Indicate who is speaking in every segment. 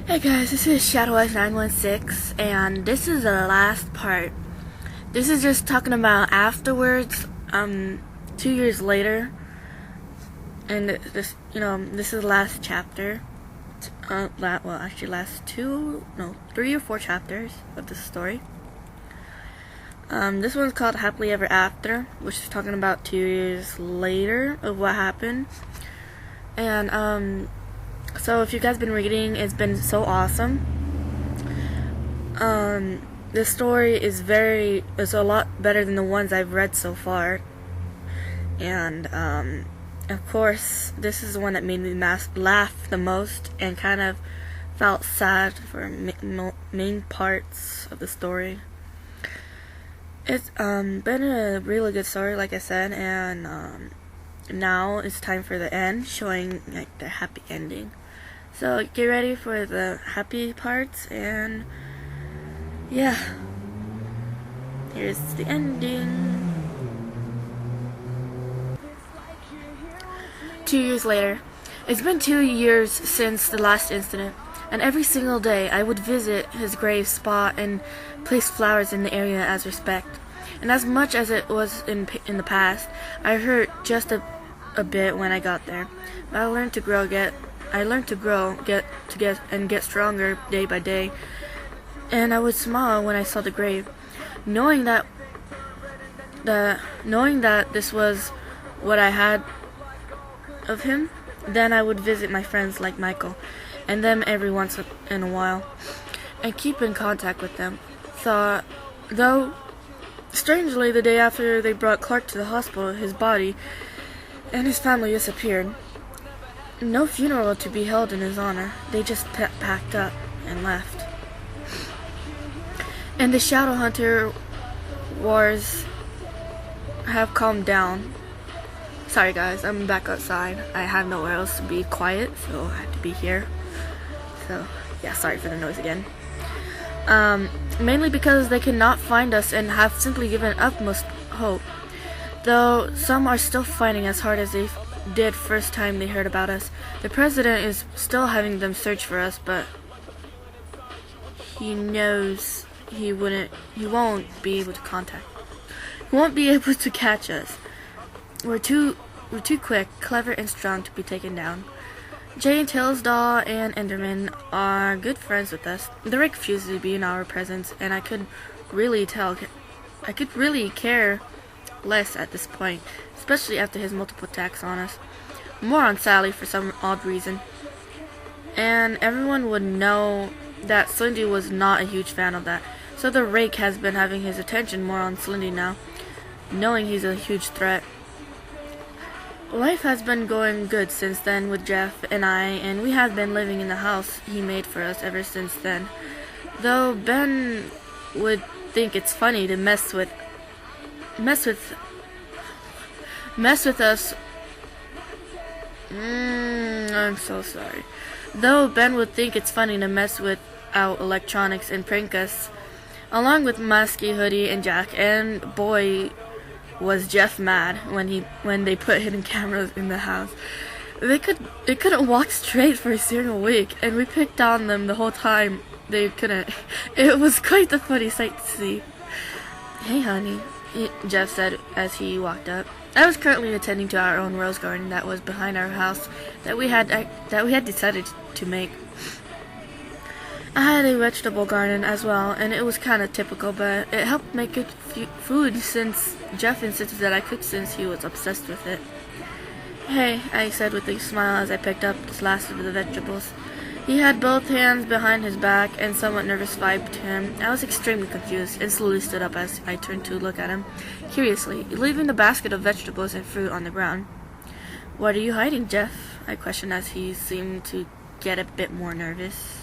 Speaker 1: Hey guys, this is ShadowEye916, and this is the last part. This is just talking about afterwards, 2 years later, and this is the last chapter. Last 3 or 4 chapters of the story. This one's called Happily Ever After, which is talking about 2 years later of what happened. And, so if you guys been reading, it's been so awesome. This story is a lot better than the ones I've read so far. And, of course, this is the one that made me laugh the most and kind of felt sad for main parts of the story. It's been a really good story, like I said, and now it's time for the end, showing like the happy ending. So get ready for the happy parts, and yeah, here's the ending. 2 years later. It's been 2 years since the last incident, and every single day I would visit his grave spot and place flowers in the area as respect. And as much as it was in the past, I hurt just a bit when I got there. But I learned to grow, get stronger day by day. And I would smile when I saw the grave, knowing that this was what I had of him. Then I would visit my friends like Michael and them every once in a while and keep in contact with them. Though strangely, the day after they brought Clark to the hospital, his body and his family disappeared. No funeral to be held in his honor. They just packed up and left. And the shadow hunter wars have calmed down. Sorry guys, I'm back outside. I have nowhere else to be quiet, so I have to be here. So yeah, sorry for the noise again. Mainly because they cannot find us and have simply given utmost hope. Though some are still fighting as hard as they did first time they heard about us. The president is still having them search for us, but he knows he won't be able to catch us. We're too quick, clever, and strong to be taken down. Jay and Tailsdaw and Enderman are good friends with us. They refuse to be in our presence, and I could really care less at this point, especially after his multiple attacks on us. More on Sally for some odd reason. And everyone would know that Slindy was not a huge fan of that, so the rake has been having his attention more on Slindy now, knowing he's a huge threat. Life has been going good since then with Jeff and I, and we have been living in the house he made for us ever since then. Though Ben would think it's funny to mess with us. I'm so sorry. Though Ben would think it's funny to mess with our electronics and prank us, along with Musky, Hoodie, and Jack, and boy, was Jeff mad when they put hidden cameras in the house. They couldn't walk straight for a single week, and we picked on them the whole time. They couldn't. It was quite the funny sight to see. Hey honey, Jeff said as he walked up. I was currently attending to our own rose garden that was behind our house that we had decided to make. I had a vegetable garden as well, and it was kind of typical, but it helped make good food since Jeff insisted that I cook since he was obsessed with it. Hey, I said with a smile as I picked up the last of the vegetables. He had both hands behind his back and somewhat nervous vibe to him. I was extremely confused and slowly stood up as I turned to look at him, curiously, leaving the basket of vegetables and fruit on the ground. What are you hiding, Jeff? I questioned as he seemed to get a bit more nervous.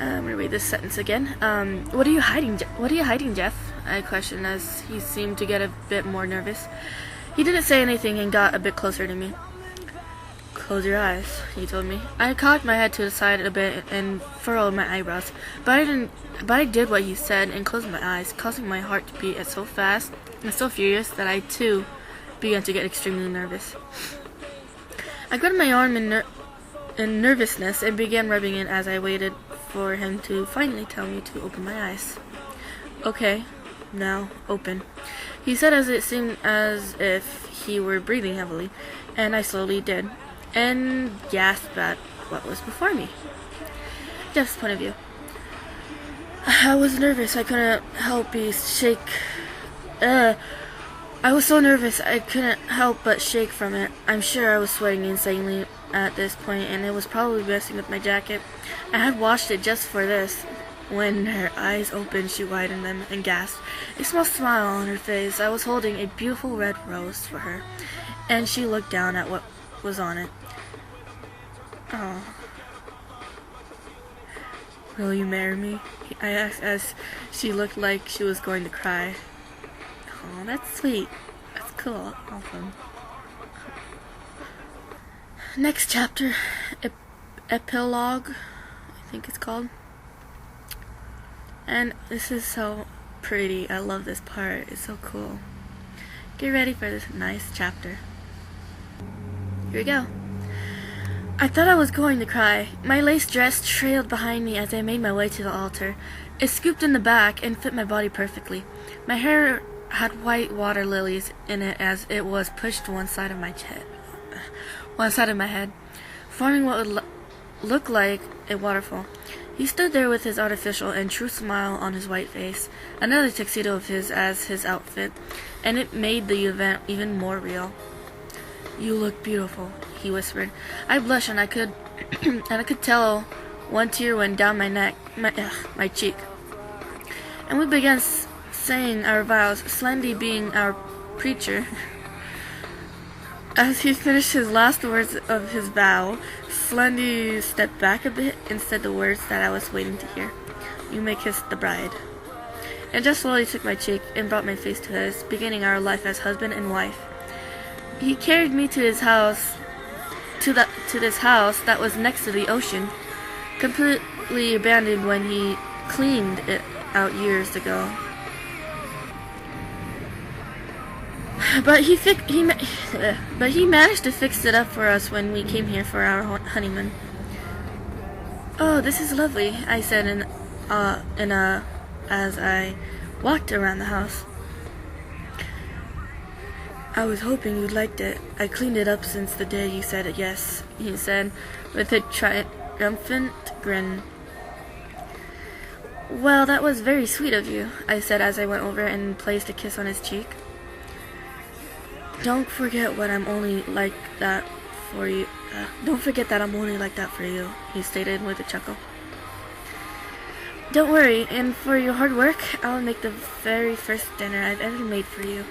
Speaker 1: I'm gonna read this sentence again. What are you hiding, Jeff? I questioned as he seemed to get a bit more nervous. He didn't say anything and got a bit closer to me. Close your eyes, he told me. I cocked my head to the side a bit and furrowed my eyebrows, but I did what he said and closed my eyes, causing my heart to beat so fast and so furious that I too began to get extremely nervous. I grabbed my arm in nervousness and began rubbing it as I waited for him to finally tell me to open my eyes. Okay, now open, he said as it seemed as if he were breathing heavily, and I slowly did, and gasped at what was before me. Jeff's point of view. I was nervous, I couldn't help but shake. I was so nervous I couldn't help but shake from it. I'm sure I was sweating insanely at this point, and it was probably messing with my jacket. I had washed it just for this. When her eyes opened, she widened them and gasped, a small smile on her face. I was holding a beautiful red rose for her, and she looked down at what was on it. Oh. Will you marry me? I asked as she looked like she was going to cry. Oh, that's sweet. That's cool. Awesome. Next chapter. Epilogue, I think it's called. And this is so pretty. I love this part. It's so cool. Get ready for this nice chapter. Here we go. I thought I was going to cry. My lace dress trailed behind me as I made my way to the altar. It scooped in the back and fit my body perfectly. My hair had white water lilies in it as it was pushed to one side of my head, forming what would look like a waterfall. He stood there with his artificial and true smile on his white face, another tuxedo of his as his outfit, and it made the event even more real. You look beautiful, he whispered. I blushed, and I could tell one tear went down my neck, my cheek. And we began saying our vows, Slendy being our preacher. As he finished his last words of his vow, Slendy stepped back a bit and said the words that I was waiting to hear. You may kiss the bride. And just slowly took my cheek and brought my face to his, beginning our life as husband and wife. He carried me to his house, to this house that was next to the ocean, completely abandoned when he cleaned it out years ago. But he managed to fix it up for us when we came here for our honeymoon. Oh, this is lovely, I said as I walked around the house. I was hoping you liked it. I cleaned it up since the day you said it yes, he said, with a triumphant grin. Well, that was very sweet of you, I said as I went over and placed a kiss on his cheek. Don't forget what I'm only like that for you. Don't forget that I'm only like that for you, he stated with a chuckle. Don't worry, and for your hard work, I'll make the very first dinner I've ever made for you,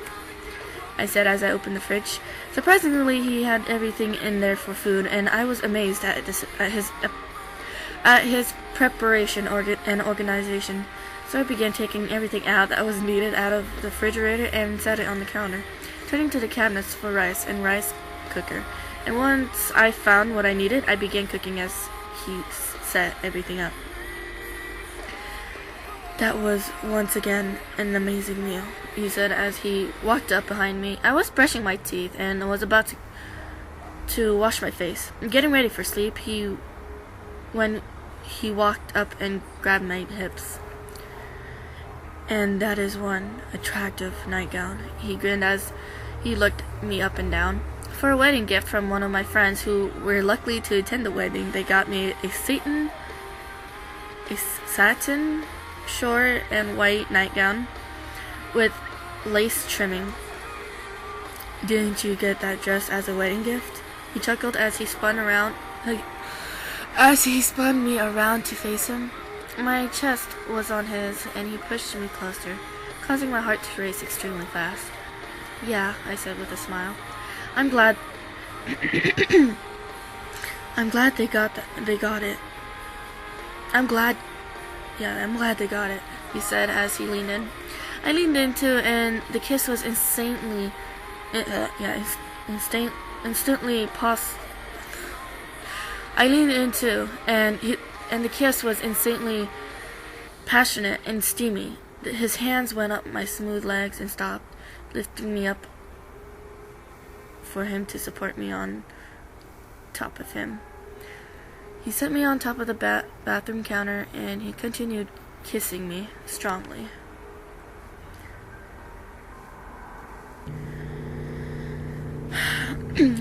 Speaker 1: I said as I opened the fridge. Surprisingly, he had everything in there for food, and I was amazed at his preparation and organization. So I began taking everything out that was needed out of the refrigerator and set it on the counter, turning to the cabinets for rice and rice cooker. And once I found what I needed, I began cooking as he set everything up. That was once again an amazing meal, he said as he walked up behind me. I was brushing my teeth and was about to wash my face, getting ready for sleep, when he walked up and grabbed my hips. And that is one attractive nightgown, he grinned as he looked me up and down. For a wedding gift from one of my friends who were lucky to attend the wedding, they got me a satin short and white nightgown with lace trimming. Didn't you get that dress as a wedding gift? He chuckled as he spun me around to face him. My chest was on his, and he pushed me closer, causing my heart to race extremely fast. Yeah, I said with a smile. I'm glad they got it. I'm glad they got it, he said as he leaned in. I leaned in too, and the kiss was instantly I leaned in too, and the kiss was insanely passionate and steamy. His hands went up my smooth legs and stopped, lifting me up for him to support me on top of him. He set me on top of the bathroom counter and he continued kissing me strongly.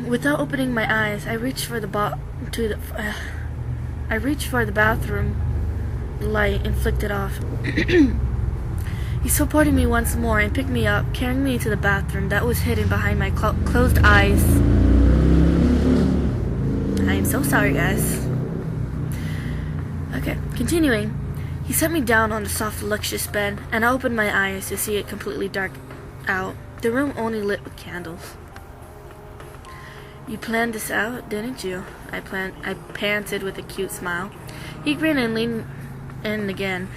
Speaker 1: Without opening my eyes, I reached for the bathroom light and flicked it off. He supported me once more and picked me up, carrying me to the bathroom that was hidden behind my closed eyes. I am so sorry, guys. Okay, continuing. He set me down on the soft, luxurious bed, and I opened my eyes to see it completely dark out. The room only lit with candles. You planned this out, didn't you? I panted with a cute smile. He grinned and leaned in again,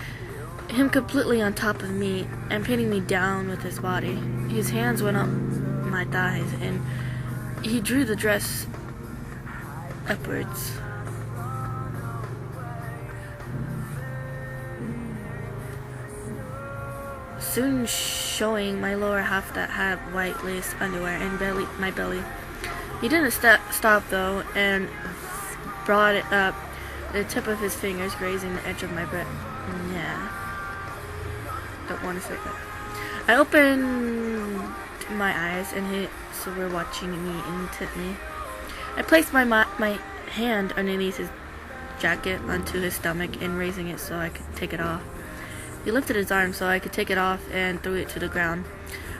Speaker 1: him completely on top of me and pinning me down with his body. His hands went up my thighs and he drew the dress upwards. Soon showing my lower half that had white lace underwear and my belly. He didn't stop though and brought it up, the tip of his fingers grazing the edge of my breast. Yeah. Don't want to say that. I opened my eyes and his were watching me intently. I placed my hand underneath his jacket onto his stomach and raising it so I could take it off. He lifted his arm so I could take it off and threw it to the ground.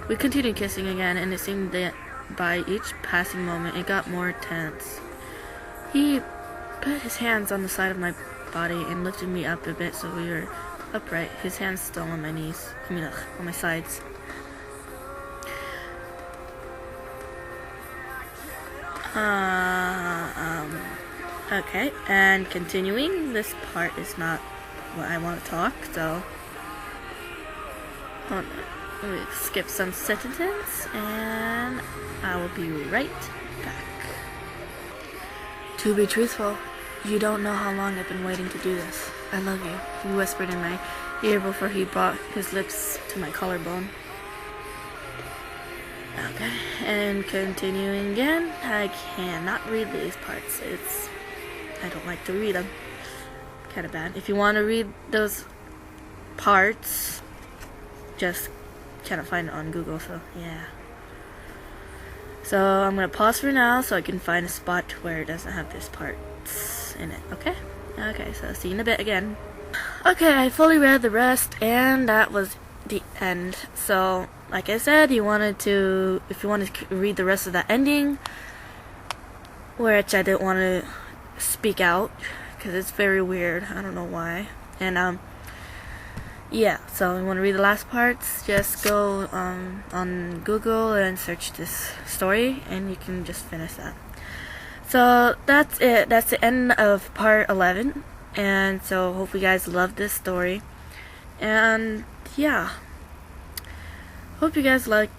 Speaker 1: We continued kissing again, and it seemed that by each passing moment it got more tense. He put his hands on the side of my body and lifted me up a bit so we were upright, his hands still on my knees. On my sides. Okay, and continuing, this part is not what I want to talk, so hold on. Let me skip some sentences and I will be right back. To be truthful, you don't know how long I've been waiting to do this. I love you, he whispered in my ear before he brought his lips to my collarbone. Okay, and continuing again, I cannot read these parts. I don't like to read them. Kind of bad. If you want to read those parts, just cannot find it on Google, so yeah. So I'm gonna pause for now so I can find a spot where it doesn't have this parts in it, okay? Okay, so see you in a bit again. Okay, I fully read the rest and that was the end. So like I said, if you wanted to read the rest of the ending, which I didn't want to speak out because it's very weird, I don't know why. And yeah, so you want to read the last parts, just go on Google and search this story and you can just finish that. So that's it. That's the end of part 11. And so hope you guys love this story. And yeah, hope you guys liked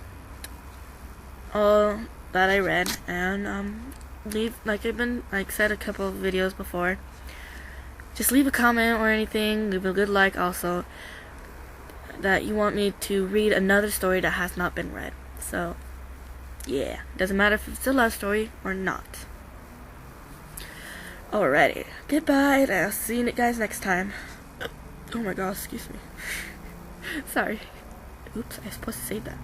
Speaker 1: all that I read. And leave, like I've said a couple of videos before, just leave a comment or anything. Leave a good like also, that you want me to read another story that has not been read. So yeah, doesn't matter if it's a love story or not. Alrighty, goodbye, and I'll see you guys next time. Oh my god, excuse me. Sorry. Oops, I was supposed to say that.